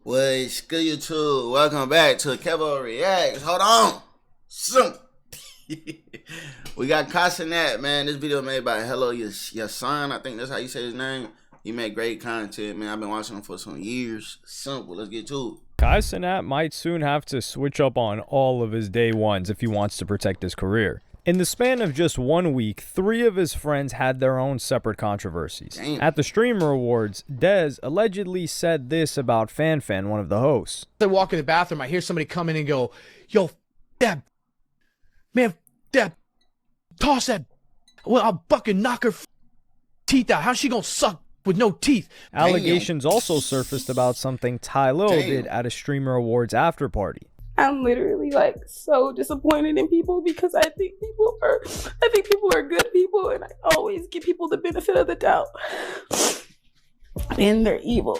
What's good, YouTube? Welcome back to Kevo Reacts. Hold on. We got Cenat, man. This video made by Hello Your Son. I think that's how you say his name. He made great content, man. I've been watching him for some years. Simple. Let's get to it. Cenat might soon have to switch up on all of his day ones if he wants to protect his career. In the span of just 1 week, 3 of his friends had their own separate controversies. Damn. At the Streamer Awards, Dez allegedly said this about Fan, one of the hosts. I walk in the bathroom, I hear somebody come in and go, yo, that, man, that, toss that, well, I'll fucking knock her teeth out. How's she gonna suck with no teeth? Allegations also surfaced about something Ty Lil did at a Streamer Awards after party. I'm literally like so disappointed in people because I think people are good people, and I always give people the benefit of the doubt, and they're evil.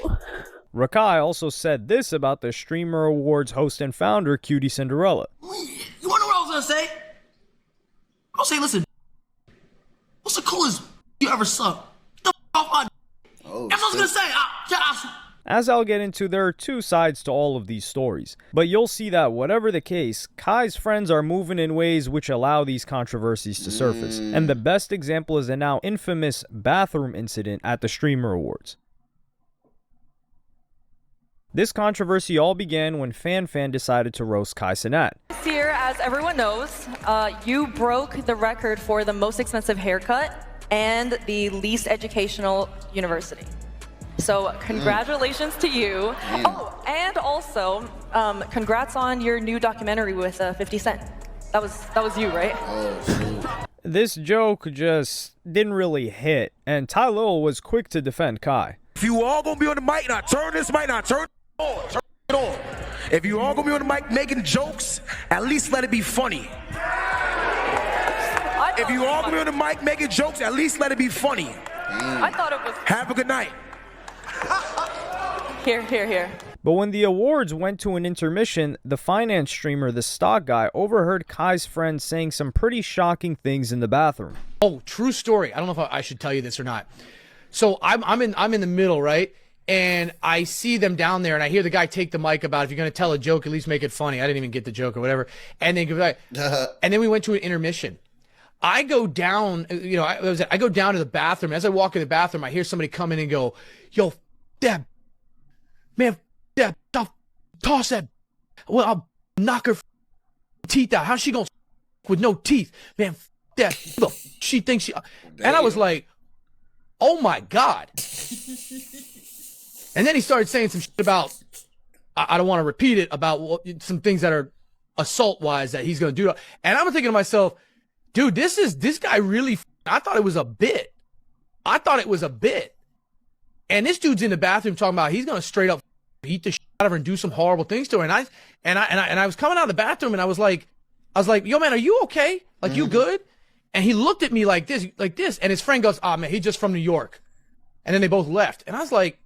Rakai also said this about the Streamer Awards host and founder, Cutie Cinderella. You wanna know what I was gonna say? I'll say, listen, what's the coolest you ever sucked? Get the off my That's what I was gonna say. As I'll get into, there are 2 sides to all of these stories, but you'll see that whatever the case, Kai's friends are moving in ways which allow these controversies to surface, and the best example is the now infamous bathroom incident at the Streamer Awards. This controversy all began when Fan decided to roast Cenat. This year, as everyone knows, you broke the record for the most expensive haircut and the least educational university. So congratulations to you. Oh, and also, congrats on your new documentary with 50 Cent. That was you, right? This joke just didn't really hit, and Ty Lil was quick to defend Kai. If you all gonna be on the mic, now turn this mic, now turn it on, turn it on. If you all gonna be on the mic making jokes, at least let it be funny. If you all gonna be on the mic making jokes, at least let it be funny. I thought it was. Have a good night. Here. But when the awards went to an intermission, the finance streamer, the stock guy, overheard Kai's friend saying some pretty shocking things in the bathroom. Oh, true story. I don't know if I should tell you this or not. So I'm in the middle, right? And I see them down there, and I hear the guy take the mic about, if you're gonna tell a joke, at least make it funny. I didn't even get the joke or whatever. And then we went to an intermission. I go down, I go down to the bathroom. As I walk in the bathroom, I hear somebody come in and go, yo, that, man, that, toss that, well, I'll knock her teeth out. How's she gonna with no teeth? Man, that, look, she thinks she, and I was like, oh my God. And then he started saying some shit about, I don't want to repeat it, about some things that are assault-wise that he's gonna do. And I'm thinking to myself, dude, this guy really, I thought it was a bit. And this dude's in the bathroom talking about he's gonna straight up beat the shit out of her and do some horrible things to her. And I was coming out of the bathroom and I was like, yo man, are you okay? Like, you good? And he looked at me like this, and his friend goes, man, he's just from New York. And then they both left. And I was like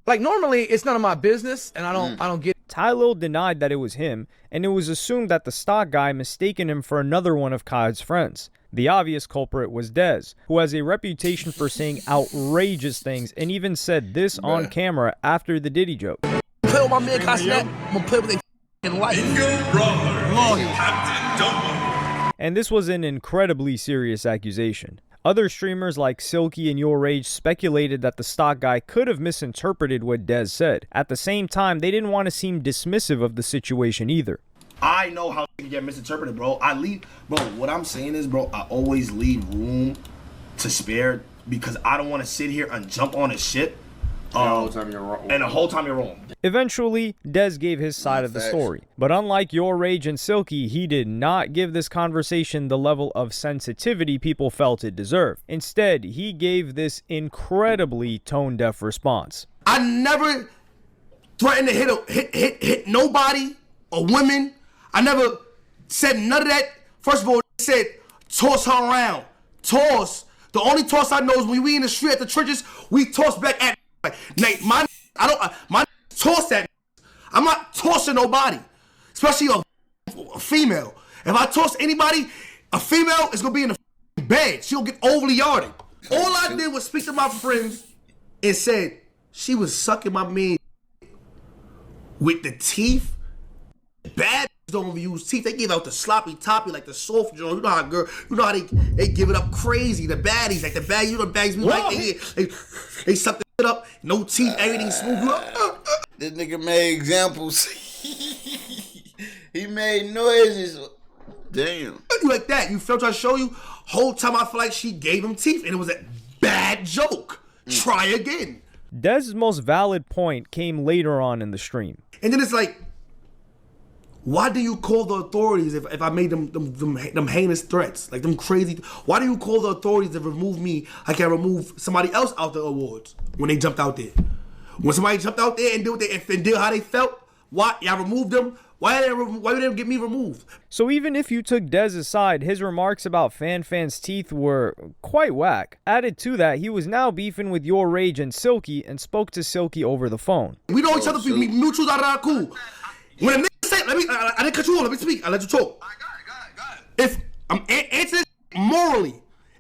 normally it's none of my business, and I don't get it. Ty Lil denied that it was him, and it was assumed that the stock guy mistaken him for another one of Kai's friends. The obvious culprit was Dez, who has a reputation for saying outrageous things, and even said this on camera after the Diddy joke. Play with my man Cenat, I'm gonna play with their life. And this was an incredibly serious accusation. Other streamers like Silky and Your Rage speculated that the stock guy could have misinterpreted what Dez said. At the same time, they didn't want to seem dismissive of the situation either. I know how it can get misinterpreted, bro. What I'm saying is, bro, I always leave room to spare because I don't want to sit here and jump on a shit. And the whole time you're wrong. Eventually, Dez gave his side of the story. But unlike Your Rage and Silky, he did not give this conversation the level of sensitivity people felt it deserved. Instead, he gave this incredibly tone-deaf response. I never threatened to hit nobody or women. I never said none of that. First of all, they said toss her around. Toss. The only toss I know is when we in the street at the churches, we toss back at Nate, my toss that. I'm not tossing nobody, especially a female. If I toss anybody, a female is gonna be in the bed. She'll get overly yarded. All I did was speak to my friends and said she was sucking my meat with the teeth. Bad don't use teeth. They give out the sloppy toppy, like the soft joint. You know how they give it up crazy. The baddies, like the bad, you know, the baddies be like they suck the shit up. No teeth, everything smooth. This nigga made examples. He made noises. Damn. You like that? You felt I show you? Whole time I feel like she gave him teeth, and it was a bad joke. Try again. Dez's most valid point came later on in the stream. And then it's like, why do you call the authorities if I made them heinous threats, like them crazy? Why do you call the authorities to remove me? I can remove somebody else out the awards when they jumped out there. When somebody jumped out there and did how they felt, why y'all removed them? Why didn't get me removed? So even if you took Dez's side, his remarks about Fan's teeth were quite whack. Added to that, he was now beefing with Your Rage and Silky and spoke to Silky over the phone. We know each other, we mutuals are cool. When a nigga say, I didn't cut you off, let me speak, I let you talk. Got it. If I'm answering morally,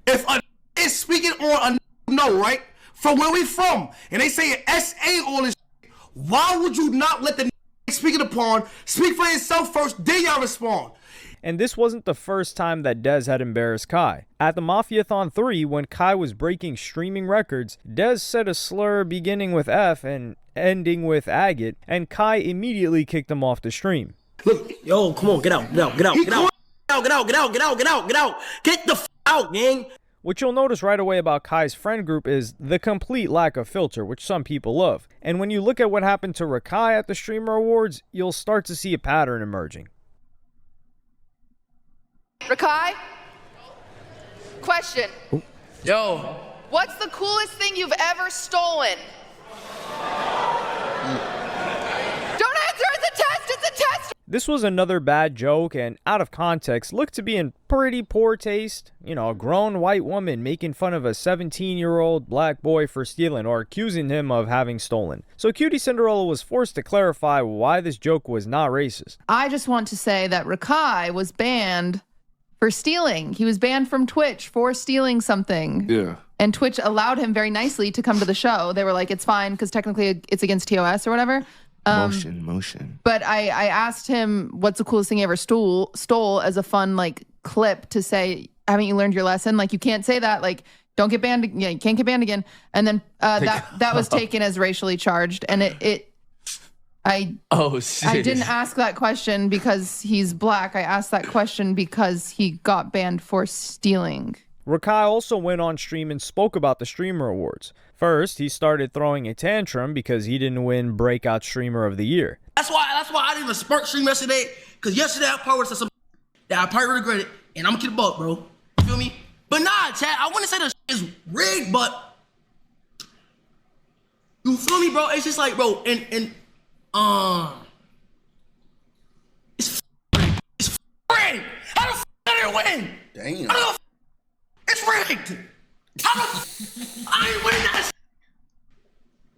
if a nigga is speaking on a no, right? From where we from, and they say SA all this shit, why would you not let the nigga speaking upon speak for himself first, then y'all respond? And this wasn't the first time that Dez had embarrassed Kai. At the Mafiathon 3, when Kai was breaking streaming records, Dez said a slur beginning with F and ending with agate, and Kai immediately kicked him off the stream. Look, yo, come on, get out. Get the f out, gang. What you'll notice right away about Kai's friend group is the complete lack of filter, which some people love. And when you look at what happened to Rakai at the Streamer Awards, you'll start to see a pattern emerging. Rakai? Question. Ooh. Yo. What's the coolest thing you've ever stolen? Don't answer, it's a test! This was another bad joke and, out of context, looked to be in pretty poor taste. You know, a grown white woman making fun of a 17-year-old black boy for stealing or accusing him of having stolen. So Cutie Cinderella was forced to clarify why this joke was not racist. I just want to say that Rakai was banned for stealing. He was banned from Twitch for stealing something. Yeah. And Twitch allowed him very nicely to come to the show. They were like, it's fine because technically it's against TOS or whatever. Motion. But I asked him, what's the coolest thing he ever stole as a fun like clip to say, haven't you learned your lesson? Like, you can't say that. Like, don't get banned. Yeah, you can't get banned again. And then that was taken as racially charged. And I didn't ask that question because he's black. I asked that question because he got banned for stealing. Rakai also went on stream and spoke about the Streamer Awards. First, he started throwing a tantrum because he didn't win Breakout Streamer of the Year. That's why I didn't even spark stream yesterday, because yesterday I probably said something that I probably regret it, and I'm gonna keep it buck, bro. You feel me? But nah, Chad, I wouldn't say that is rigged, but you feel me, bro? It's just like, bro, and it's rigged. How the f I didn't win? Damn. It's rigged. I ain't winning that.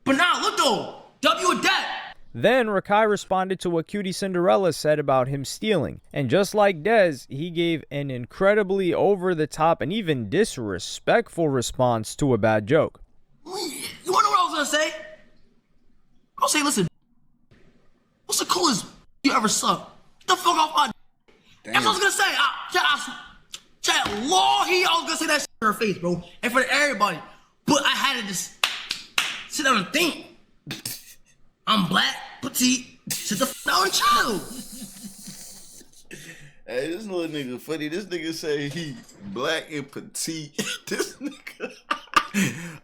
But now, look though, W with that. Then Rakai responded to what Cutie Cinderella said about him stealing. And just like Dez, he gave an incredibly over-the-top and even disrespectful response to a bad joke. You wanna know what I was gonna say? I was saying, listen, what's the coolest you ever sucked? Get the fuck off my That's what I was gonna say. Chat, Lord, I was gonna say that shit in her face, bro, in front of everybody. But I had to just sit down and think. I'm black, petite, sit the f down and chill. Hey, this little nigga funny. This nigga say he black and petite. This nigga,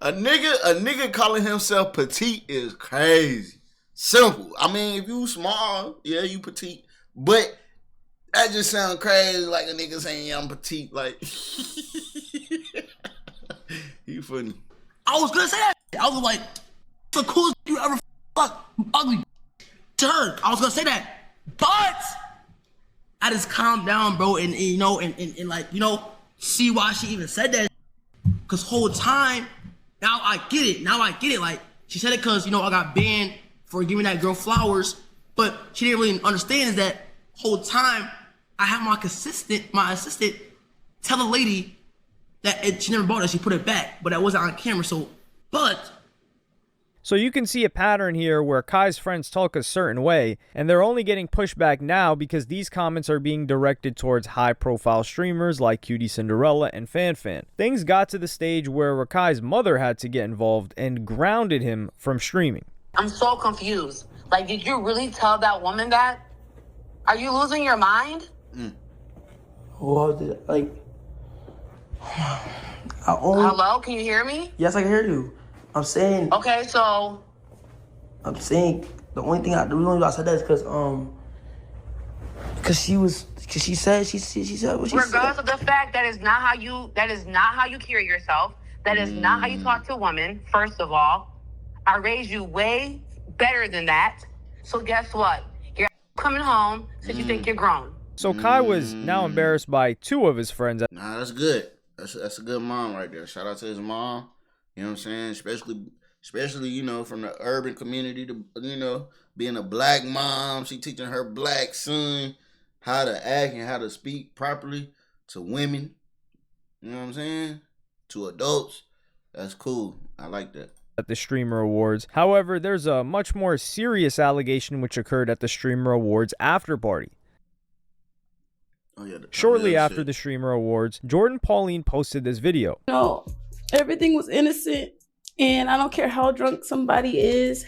a nigga calling himself petite is crazy. Simple. I mean, if you small, yeah, you petite, but that just sound crazy, like a nigga saying, yeah, I'm petite, like. You funny. I was gonna say that. I was like, the coolest you ever fuck, ugly turd. I was gonna say that. But I just calmed down, bro, and you know, and like, you know, see why she even said that. Cause whole time, now I get it. Like, she said it cause, you know, I got banned for giving that girl flowers, but she didn't really understand is that whole time I had my assistant tell the lady that she never bought it, she put it back, but that wasn't on camera, so So you can see a pattern here where Kai's friends talk a certain way, and they're only getting pushback now because these comments are being directed towards high-profile streamers like Cutie Cinderella and FanFan. Things got to the stage where Rakai's mother had to get involved and grounded him from streaming. I'm so confused. Like, did you really tell that woman that? Are you losing your mind? Well, like, Hello, can you hear me? yes, I can hear you. I'm saying. Okay, so. I'm saying the only thing the reason why I said that is because she said what she said. Regardless of the fact that is not how you carry yourself. That is not how you talk to a woman. First of all, I raised you way better than that. So guess what? You're coming home since you think you're grown. So Kai was now embarrassed by two of his friends. Nah, that's good. That's a good mom right there. Shout out to his mom. You know what I'm saying? Especially, you know, from the urban community to, you know, being a black mom. She teaching her black son how to act and how to speak properly to women. You know what I'm saying? To adults. That's cool. I like that. At the Streamer Awards. However, there's a much more serious allegation which occurred at the Streamer Awards after party. Shortly after the Streamer Awards, Jordan Pauline posted this video. No, everything was innocent, and I don't care how drunk somebody is,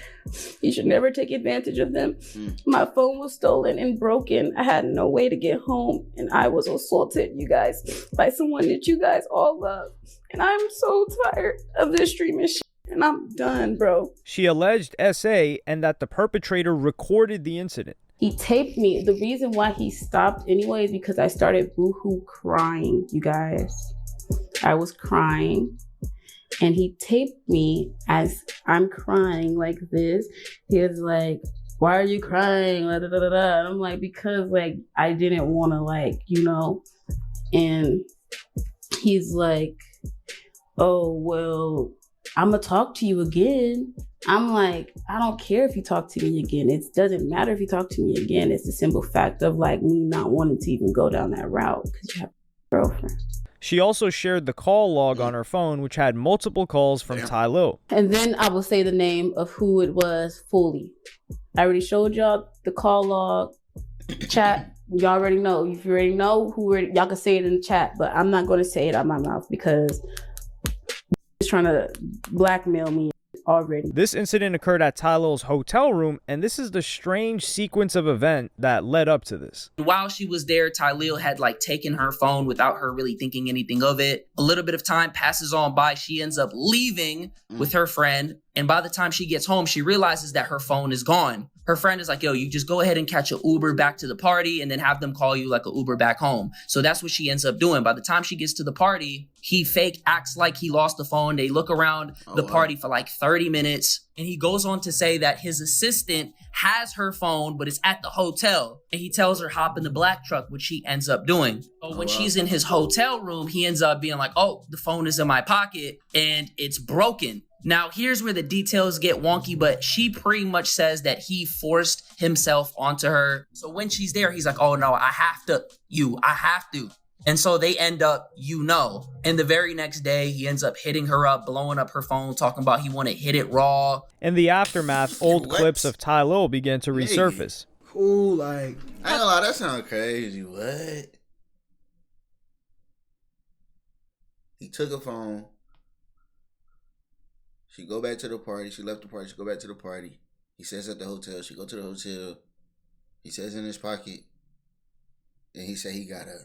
you should never take advantage of them. My phone was stolen and broken. I had no way to get home, and I was assaulted, you guys, by someone that you guys all love. And I'm so tired of this streaming shit, and I'm done, bro. She alleged SA and that the perpetrator recorded the incident. He taped me. The reason why he stopped anyway is because I started boohoo crying, you guys. I was crying. And he taped me as I'm crying like this. He was like, why are you crying? And I'm like, because like I didn't want to like, you know. And he's like, oh, well, I'm going to talk to you again. I'm like, I don't care if you talk to me again. It doesn't matter if you talk to me again. It's the simple fact of like me not wanting to even go down that route because you have a girlfriend. She also shared the call log on her phone, which had multiple calls from Ty Lil. And then I will say the name of who it was fully. I already showed y'all the call log, chat. Y'all already know. If you already know y'all can say it in the chat, but I'm not going to say it out my mouth because he's trying to blackmail me already. This incident occurred at Ty Lil's hotel room, and this is the strange sequence of event that led up to this. While she was there, Ty Lil had like taken her phone without her really thinking anything of it. A little bit of time passes on by. She ends up leaving with her friend. And by the time she gets home, she realizes that her phone is gone. Her friend is like, yo, you just go ahead and catch an Uber back to the party and then have them call you like an Uber back home. So that's what she ends up doing. By the time she gets to the party, he fake acts like he lost the phone. They look around the party for like 30 minutes. And he goes on to say that his assistant has her phone, but it's at the hotel. And he tells her hop in the black truck, which she ends up doing. But when she's in his hotel room, he ends up being like, oh, the phone is in my pocket and it's broken. Now, here's where the details get wonky, but she pretty much says that he forced himself onto her. So when she's there, he's like, oh no, I have to. And so they end up, and the very next day, he ends up hitting her up, blowing up her phone, talking about he want to hit it raw. In the aftermath, old clips of Ty Lil began to resurface. Cool, like. I ain't gonna lie, that sounds crazy. What? He took a phone. She go back to the party. She left the party. She go back to the party. He says at the hotel. She go to the hotel. He says in his pocket. And he said he got a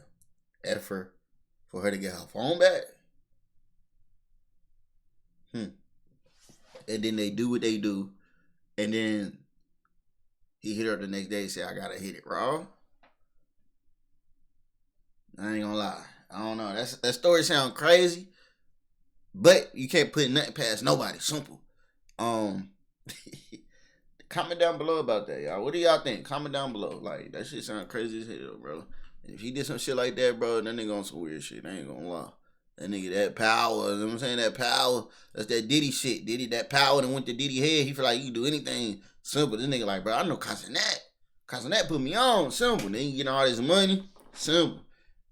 effort for her to get her phone back. And then they do what they do. And then he hit her the next day and said, I gotta hit it raw. I ain't gonna lie. I don't know. That story sounds crazy. But you can't put nothing past nobody. Simple. Comment down below about that, y'all. What do y'all think? Comment down below. Like, that shit sound crazy as hell, bro. If he did some shit like that, bro, that nigga on some weird shit. I ain't gonna lie. That nigga, that power, you know what I'm saying? That power, that's that Diddy shit. Diddy, that power that went to Diddy head. He feel like he can do anything. Simple. This nigga like, bro, I know Cenat. Cenat put me on. Simple. Then you getting all this money. Simple.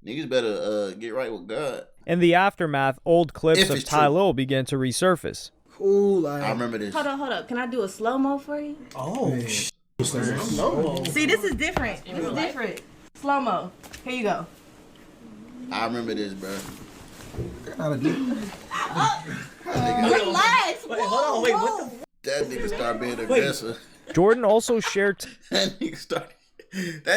Niggas better get right with God. In the aftermath, old clips of Ty Lil began to resurface. cool. Like, I remember this. Hold up. Can I do a slow mo for you? Oh, slow-mo. See, this is different. This is different. Slow mo. Here you go. I remember this, bro. Relax. Wait, hold on. Wait, what the? That nigga started being aggressive. Jordan also shared That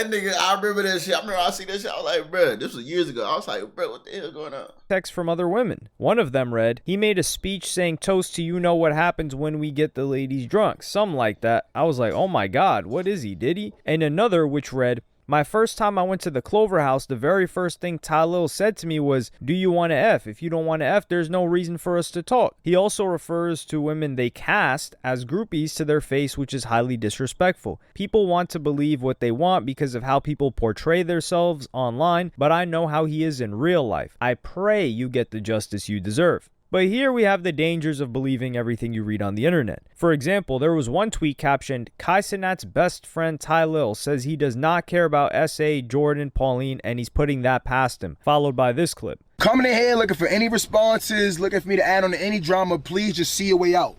nigga, I remember that shit. I remember I see that shit. I was like, bro, this was years ago. I was like, bro, what the hell going on? texts from other women. One of them read, he made a speech saying toast to you know what happens when we get the ladies drunk. Something like that. I was like, oh my God, what is he, did he? And another which read, my first time I went to the Clover House, the very first thing Ty Lil said to me was, do you want to F? If you don't want to F, there's no reason for us to talk. He also refers to women they cast as groupies to their face, which is highly disrespectful. People want to believe what they want because of how people portray themselves online, but I know how he is in real life. I pray you get the justice you deserve. But here we have the dangers of believing everything you read on the internet. For example, there was one tweet captioned, Cenat's best friend Ty Lil says he does not care about SA, Jordan, Pauline, and he's putting that past him, followed by this clip. Coming in here looking for any responses, looking for me to add on to any drama, please just see a way out.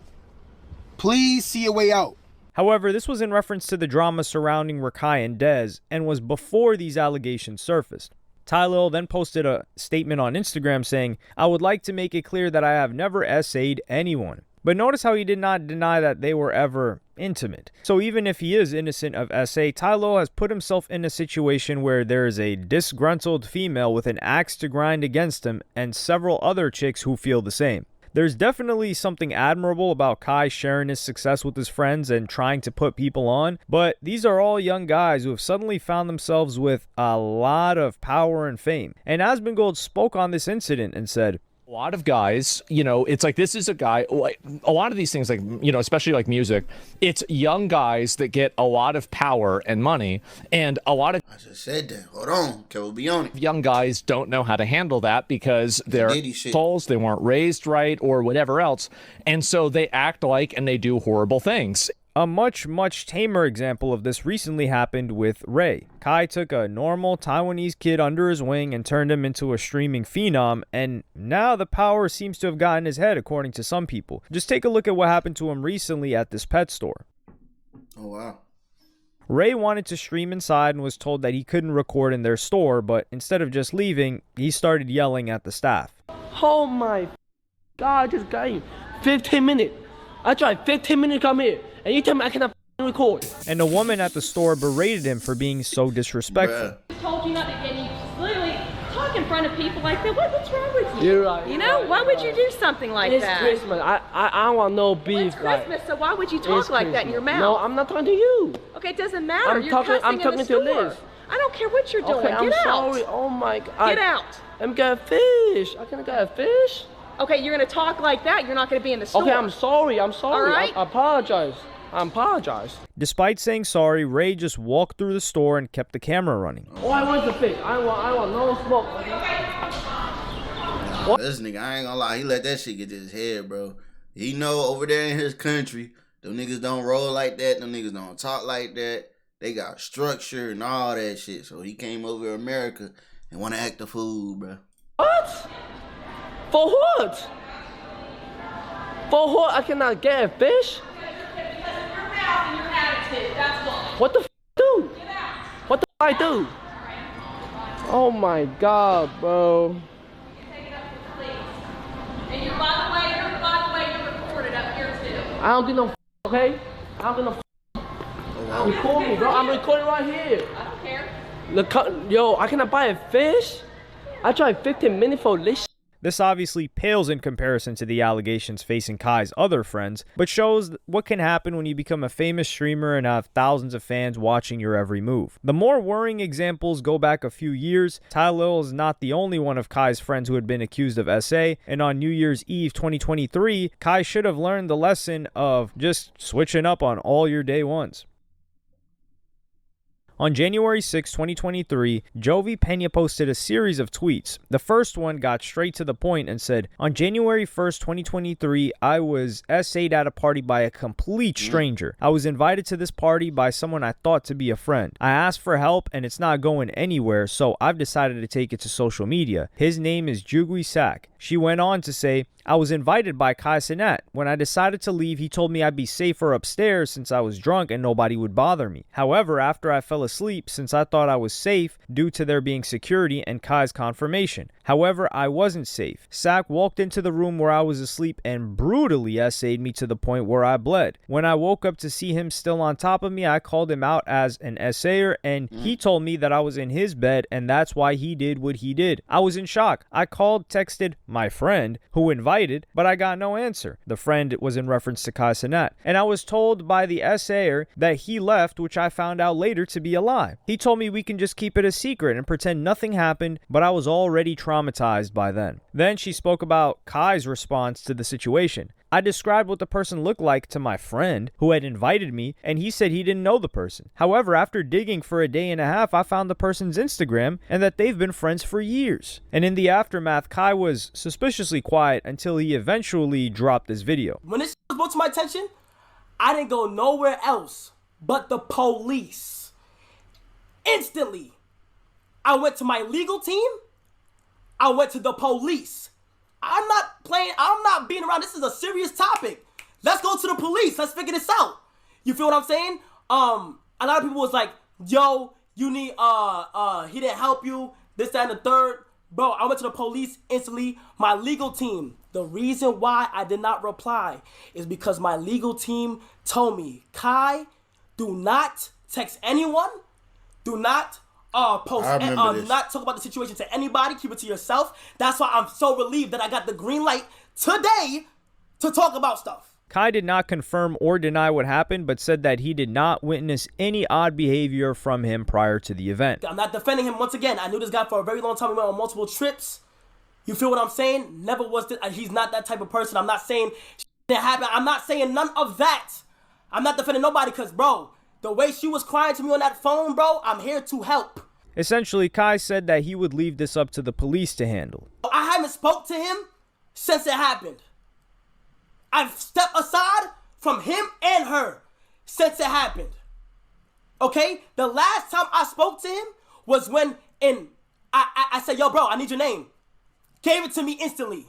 Please see a way out. However, this was in reference to the drama surrounding Rakai and Dez, and was before these allegations surfaced. Ty Lil then posted a statement on Instagram saying, I would like to make it clear that I have never SA'd anyone. But notice how he did not deny that they were ever intimate. So even if he is innocent of SA, Ty Lil has put himself in a situation where there is a disgruntled female with an axe to grind against him and several other chicks who feel the same. There's definitely something admirable about Kai sharing his success with his friends and trying to put people on, but these are all young guys who have suddenly found themselves with a lot of power and fame. And Asmongold spoke on this incident and said, a lot of guys, it's like this is a guy, a lot of these things, like, especially like music, it's young guys that get a lot of power and money, and a lot of I just said that. Hold on. Kevo, be on it. young guys don't know how to handle that because they're souls, they weren't raised right or whatever else, and so they act like and they do horrible things. A much tamer example of this recently happened with Ray. Kai took a normal Taiwanese kid under his wing and turned him into a streaming phenom, and now the power seems to have gotten his head, according to some people. Just take a look at what happened to him recently at this pet store. Oh, wow. Ray wanted to stream inside and was told that he couldn't record in their store, but instead of just leaving, he started yelling at the staff. Oh my God, this guy, 15 minutes. I tried 15 minutes to come here. And you tell me I cannot record. And a woman at the store berated him for being so disrespectful. I told you not to get any, literally talk in front of people like that. What's wrong with you? You're right. You know, why would you do something like it's that? It's Christmas. I don't want no beef. It's Christmas, so why would you talk like that in your mouth? No, I'm not talking to you. Okay, it doesn't matter. I'm You're talking in the to store. Liz. I don't care what you're doing. Okay, I'm Get sorry. out. Oh my God. Get out. I'm gonna fish. I can't get a fish. Okay, you're gonna talk like that. You're not gonna be in the store. Okay, I'm sorry. I'm sorry. All right? I apologize. I apologize. Despite saying sorry, Ray just walked through the store and kept the camera running. Oh, I want the fish. I want no smoke. This nigga, I ain't gonna lie, he let that shit get to his head, bro. He know over there in his country, them niggas don't roll like that, them niggas don't talk like that. They got structure and all that shit. So he came over to America and wanna act a fool, bro. What? For what? For what? I cannot get a fish? What the f do? What the f I do? Oh my God, bro. And you're, by the way, you're recorded up here too. I don't do no f, okay? I don't do no f. Record me, bro. I'm recording right here. I don't care. Look, yo, I cannot buy a fish? I tried 15 minutes for this. This obviously pales in comparison to the allegations facing Kai's other friends, but shows what can happen when you become a famous streamer and have thousands of fans watching your every move. The more worrying examples go back a few years. Ty Lil is not the only one of Kai's friends who had been accused of SA, and on New Year's Eve 2023, Kai should have learned the lesson of just switching up on all your day ones. On January 6, 2023, Jovi Pena posted a series of tweets. The first one got straight to the point and said, on January 1st, 2023, I was SA'd at a party by a complete stranger. I was invited to this party by someone I thought to be a friend. I asked for help and it's not going anywhere, so I've decided to take it to social media. His name is Jugui Sak. She went on to say, I was invited by Cenat. When I decided to leave, he told me I'd be safer upstairs since I was drunk and nobody would bother me. However, after I fell asleep, since I thought I was safe due to there being security and Kai's confirmation. However, I wasn't safe. Sack walked into the room where I was asleep and brutally essayed me to the point where I bled. When I woke up to see him still on top of me, I called him out as an essayer, and he told me that I was in his bed and that's why he did what he did. I was in shock. I called, texted my friend who invited, but I got no answer. The friend was in reference to Cenat, and I was told by the essayer that he left, which I found out later to be a lie. He told me we can just keep it a secret and pretend nothing happened, but I was already traumatized by then. Then she spoke about Kai's response to the situation. I described what the person looked like to my friend who had invited me, and he said he didn't know the person. However, after digging for a day and a half, I found the person's Instagram and that they've been friends for years. And in the aftermath, Kai was suspiciously quiet until he eventually dropped this video. When this was brought to my attention, I didn't go nowhere else but the police. Instantly, I went to my legal team. I went to the police. I'm not playing, I'm not being around. This is a serious topic. Let's go to the police. Let's figure this out. You feel what I'm saying? A lot of people was like, yo, you need, he didn't help you, this, that, and the third. Bro, I went to the police instantly. My legal team, the reason why I did not reply is because my legal team told me, Kai, do not text anyone. Do not post, do not talk about the situation to anybody. Keep it to yourself. That's why I'm so relieved that I got the green light today to talk about stuff. Kai did not confirm or deny what happened, but said that he did not witness any odd behavior from him prior to the event. I'm not defending him once again. I knew this guy for a very long time. We went on multiple trips. You feel what I'm saying? Never was this, he's not that type of person. I'm not saying shit didn't happen. I'm not saying none of that. I'm not defending nobody because, bro, the way she was crying to me on that phone, bro, I'm here to help. Essentially, Kai said that he would leave this up to the police to handle. I haven't spoke to him since it happened. I've stepped aside from him and her since it happened. Okay? The last time I spoke to him was when I said, yo, bro, I need your name. Gave it to me instantly.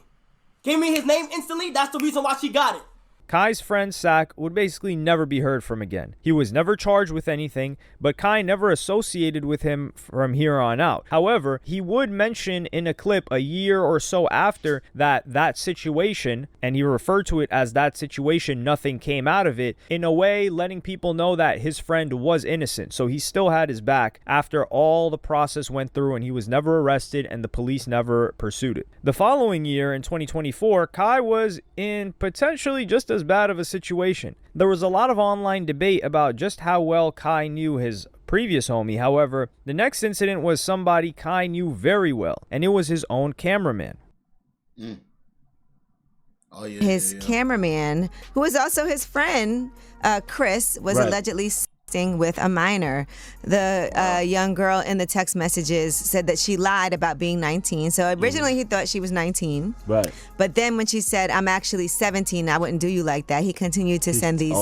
Gave me his name instantly. That's the reason why she got it. Kai's friend Sack would basically never be heard from again. He was never charged with anything, but Kai never associated with him from here on out. However, he would mention in a clip a year or so after that situation, and he referred to it as that situation, nothing came out of it, in a way letting people know that his friend was innocent. So he still had his back after all the process went through and he was never arrested and the police never pursued it. The following year, in 2024, Kai was in potentially just as bad of a situation. There was a lot of online debate about just how well Kai knew his previous homie. However, the next incident was somebody Kai knew very well, and it was his own cameraman. Oh, yeah, his cameraman, who was also his friend, Chris, was allegedly with a minor. The young girl in the text messages said that she lied about being 19. So originally he thought she was 19. Right. But then when she said, I'm actually 17, I wouldn't do you like that, he continued to send these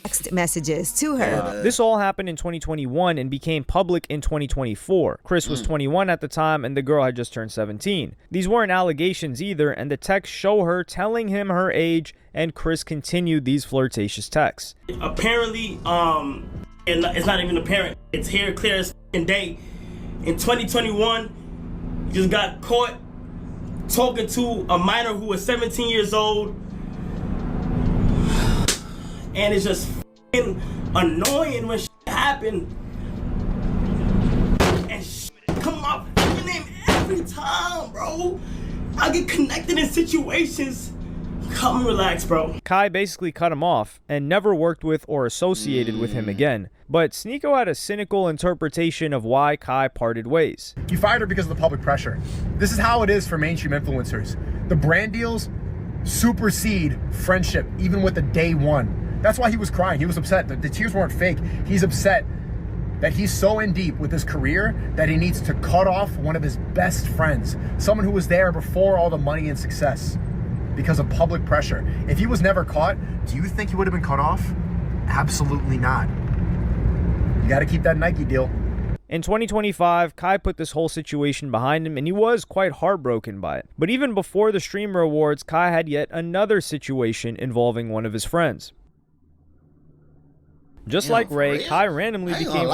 text messages to her. This all happened in 2021 and became public in 2024. Chris was 21 at the time and the girl had just turned 17. These weren't allegations either, and the texts show her telling him her age, and Chris continued these flirtatious texts. Apparently, and it's not even apparent, it's here clear as day. In 2021, he just got caught talking to a minor who was 17 years old. And it's just annoying when shit happen. And shit come up your name every time, bro. I get connected in situations. Come relax, bro. Kai basically cut him off and never worked with or associated with him again. But Sneeko had a cynical interpretation of why Kai parted ways. You fired her because of the public pressure. This is how it is for mainstream influencers. The brand deals supersede friendship, even with the day one. That's why he was crying. He was upset. The tears weren't fake. He's upset that he's so in deep with his career that he needs to cut off one of his best friends, someone who was there before all the money and success, because of public pressure. If he was never caught, do you think he would have been cut off? Absolutely not. You got to keep that Nike deal. In 2025, Kai put this whole situation behind him, and he was quite heartbroken by it. But even before the Streamer Awards, Kai had yet another situation involving one of his friends. Just like Ray, Kai randomly became friends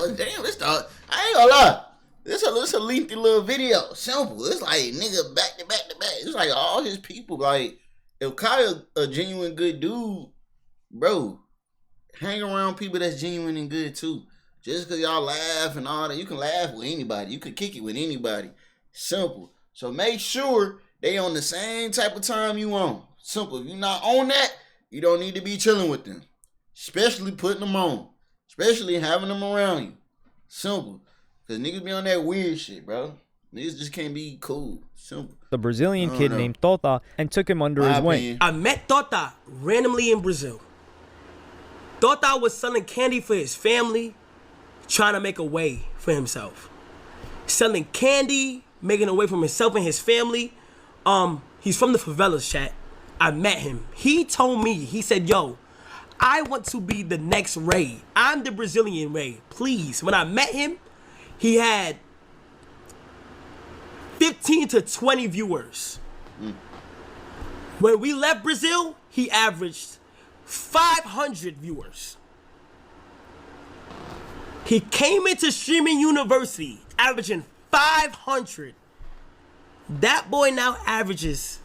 with... I ain't gonna lie. This a lengthy little video. Simple. It's like, nigga, back to back to back. It's like all his people. Like, if Kai a genuine good dude, bro, hang around people that's genuine and good too. Just because y'all laugh and all that, you can laugh with anybody. You can kick it with anybody. Simple. So make sure they on the same type of time you on. Simple. If you're not on that, you don't need to be chilling with them. Especially putting them on. Especially having them around you. Simple. Because niggas be on that weird shit, bro. Niggas just can't be cool. Simple. The Brazilian kid named Tota and took him under his wing. I met Tota randomly in Brazil. Tota was selling candy for his family, trying to make a way for himself. Selling candy, making a way for himself and his family. He's from the favelas, chat. I met him. He told me, he said, yo, I want to be the next Ray. I'm the Brazilian Ray. Please. When I met him, he had 15 to 20 viewers. When we left Brazil, he averaged 500 viewers. He came into streaming university averaging 500. That boy now averages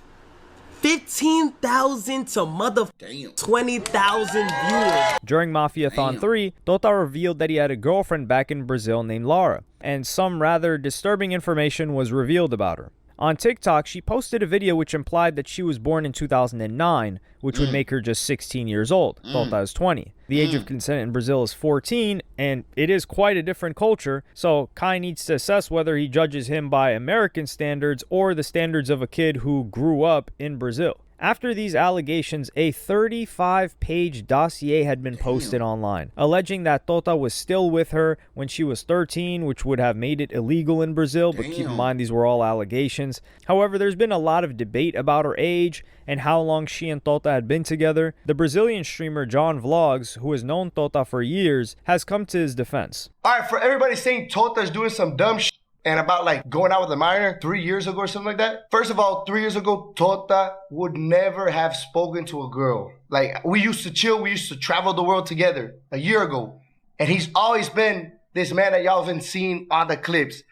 15,000 to 20,000 viewers. During Mafiathon 3, Tota revealed that he had a girlfriend back in Brazil named Lara, and some rather disturbing information was revealed about her. On TikTok, she posted a video which implied that she was born in 2009, which would make her just 16 years old. Tota is 20. The age of consent in Brazil is 14, and it is quite a different culture, so Kai needs to assess whether he judges him by American standards or the standards of a kid who grew up in Brazil. After these allegations, a 35-page dossier had been posted online, alleging that Tota was still with her when she was 13, which would have made it illegal in Brazil, but keep in mind these were all allegations. However, there's been a lot of debate about her age and how long she and Tota had been together. The Brazilian streamer John Vlogs, who has known Tota for years, has come to his defense. All right, for everybody saying Tota's doing some dumb shit and about like going out with a minor 3 years ago or something like that. First of all, 3 years ago, Tota would never have spoken to a girl. Like, we used to chill, we used to travel the world together a year ago. And he's always been this man that y'all have been seeing on the clips.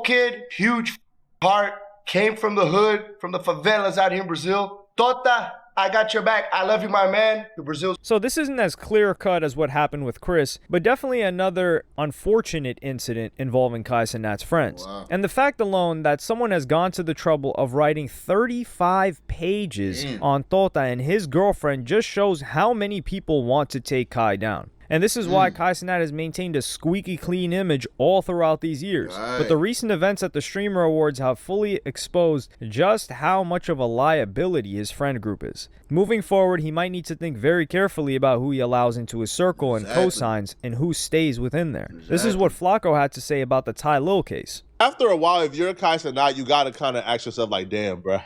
Kid, huge heart, came from the hood, from the favelas out here in Brazil. Tota, I got your back. I love you, my man. The Brazil. So this isn't as clear-cut as what happened with Chris, but definitely another unfortunate incident involving Kai Cenat's friends. Wow. And the fact alone that someone has gone to the trouble of writing 35 pages on Tota and his girlfriend just shows how many people want to take Kai down. And this is why Kai Cenat has maintained a squeaky clean image all throughout these years. Right. But the recent events at the Streamer Awards have fully exposed just how much of a liability his friend group is. Moving forward, he might need to think very carefully about who he allows into his circle and cosigns and who stays within there. This is what Flacco had to say about the Ty Lil case. After a while, if you're a Kai Cenat, you got to kind of ask yourself like, damn, bro,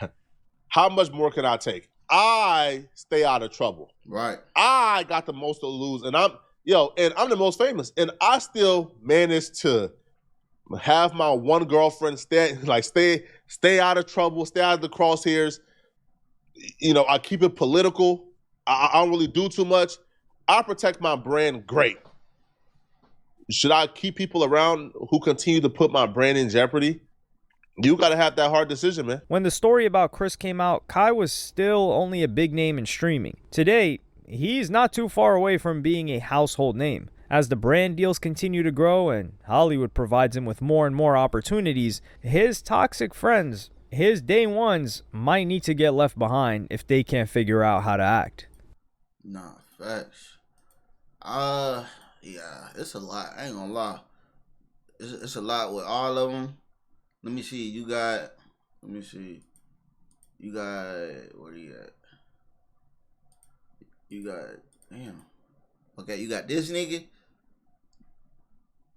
how much more can I take? I stay out of trouble. Right. I got the most to lose, and I'm the most famous, and I still managed to have my one girlfriend stay out of trouble, stay out of the crosshairs. You know, I keep it political. I don't really do too much. I protect my brand great. Should I keep people around who continue to put my brand in jeopardy? You got to have that hard decision, man. When the story about Chris came out, Kai was still only a big name in streaming. Today, he's not too far away from being a household name. As the brand deals continue to grow and Hollywood provides him with more and more opportunities, his toxic friends, his day ones, might need to get left behind if they can't figure out how to act. Nah, facts. Yeah, it's a lot. I ain't gonna lie. It's a lot with all of them. Let me see. You got, where do you at? You got, damn. Okay, you got this nigga.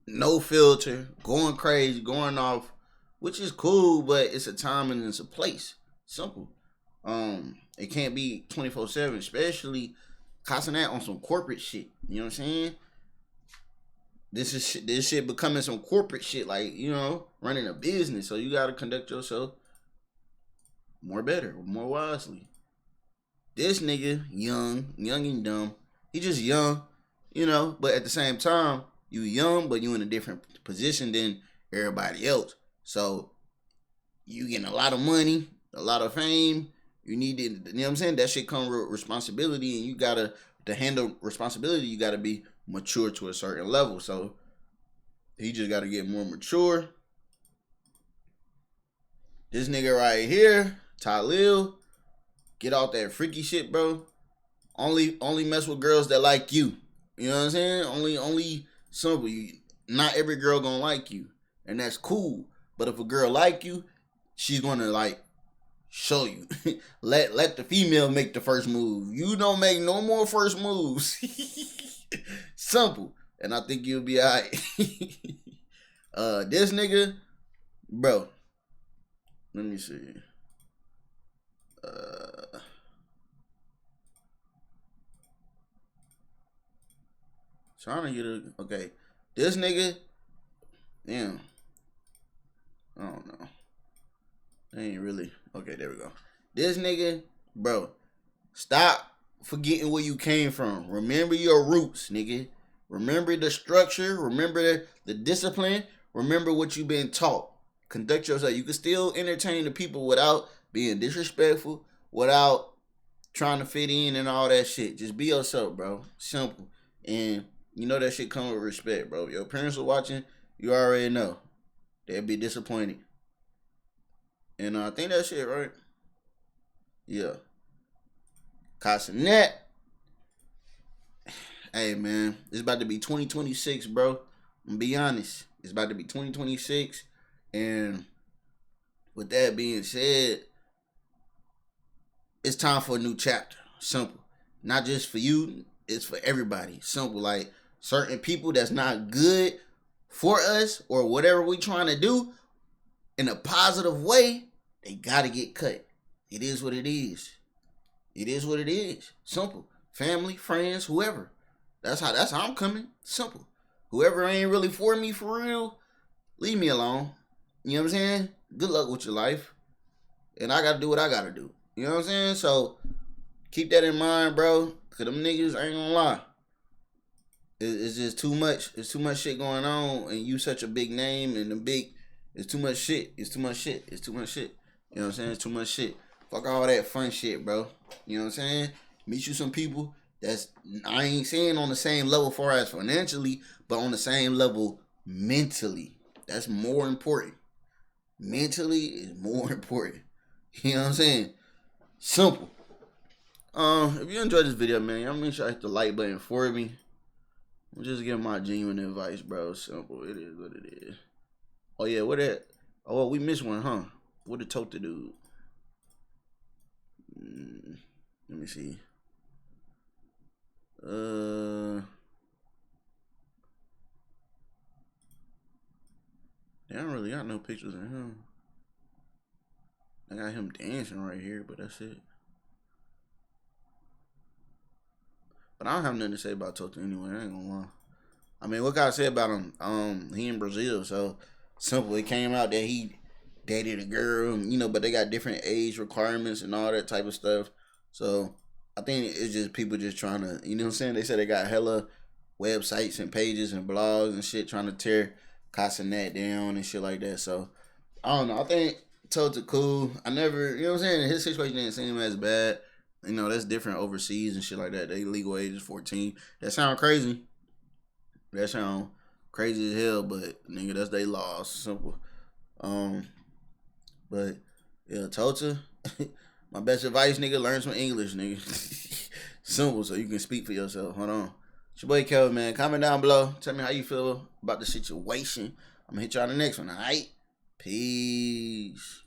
No filter, going crazy, going off, which is cool, but it's a time and it's a place. Simple. It can't be 24/7, especially Cenat on some corporate shit. You know what I'm saying? this shit becoming some corporate shit, like, you know, running a business. So you gotta conduct yourself more better, more wisely. This nigga, young and dumb. He just young, you know, but at the same time, you young, but you in a different position than everybody else. So you getting a lot of money, a lot of fame. You need to, you know what I'm saying? That shit come with responsibility, and you gotta, to handle responsibility, you gotta be mature to a certain level. So he just gotta get more mature. This nigga right here, Talil, get out that freaky shit, bro. Only mess with girls that like you. You know what I'm saying? Only simple. Not every girl gonna like you, and that's cool. But if a girl like you, she's gonna like show you. let the female make the first move. You don't make no more first moves. Simple. And I think you'll be alright. This nigga, bro. Let me see. Trying to get a, okay. This nigga, damn. I don't know. Ain't really. Okay, there we go. This nigga, bro, stop forgetting where you came from. Remember your roots, nigga. Remember the structure. Remember the discipline. Remember what you've been taught. Conduct yourself. You can still entertain the people without being disrespectful, without trying to fit in and all that shit. Just be yourself, bro. Simple. And you know that shit come with respect, bro. Your parents are watching, you already know. They'll be disappointed. And I think that shit, right? Yeah. Cenat. Hey, man. It's about to be 2026, bro. I'm gonna be honest. It's about to be 2026. And with that being said, it's time for a new chapter. Simple. Not just for you. It's for everybody. Simple. Like, certain people that's not good for us or whatever we trying to do in a positive way, they gotta get cut. It is what it is. It is what it is. Simple. Family, friends, whoever. That's how I'm coming. Simple. Whoever ain't really for me for real, leave me alone. You know what I'm saying? Good luck with your life. And I gotta do what I gotta do. You know what I'm saying? So keep that in mind, bro. Cause them niggas, I ain't gonna lie. It's just too much. It's too much shit going on, and you such a big name, and it's too much shit. It's too much shit. It's too much shit. You know what I'm saying? It's too much shit. Fuck all that fun shit, bro. You know what I'm saying? Meet you some people that's, I ain't saying on the same level far as financially, but on the same level mentally. That's more important. Mentally is more important. You know what I'm saying? Simple. If you enjoyed this video, man, y'all make sure to hit the like button for me. I'm just giving my genuine advice, bro. Simple. It is what it is. Oh, yeah. What that? Oh, we missed one, huh? What did Tota do? Let me see. They don't really got no pictures of him. I got him dancing right here, but that's it. But I don't have nothing to say about Tota anyway. I ain't gonna lie. I mean, what can I say about him? He in Brazil, so simple. It came out that he dated a girl, you know, but they got different age requirements and all that type of stuff. So I think it's just people just trying to, you know what I'm saying? They said they got hella websites and pages and blogs and shit trying to tear Cenat down and shit like that. So I don't know. I think Tota cool. I never, you know what I'm saying? His situation didn't seem as bad. You know, that's different overseas and shit like that. They legal age is 14. That sound crazy. That sound crazy as hell, but nigga, that's they laws. Simple. But yeah, Tota, my best advice, nigga, learn some English, nigga. Simple, so you can speak for yourself. Hold on. It's your boy Kevo, man. Comment down below. Tell me how you feel about the situation. I'm gonna hit you on the next one, alright? Peace.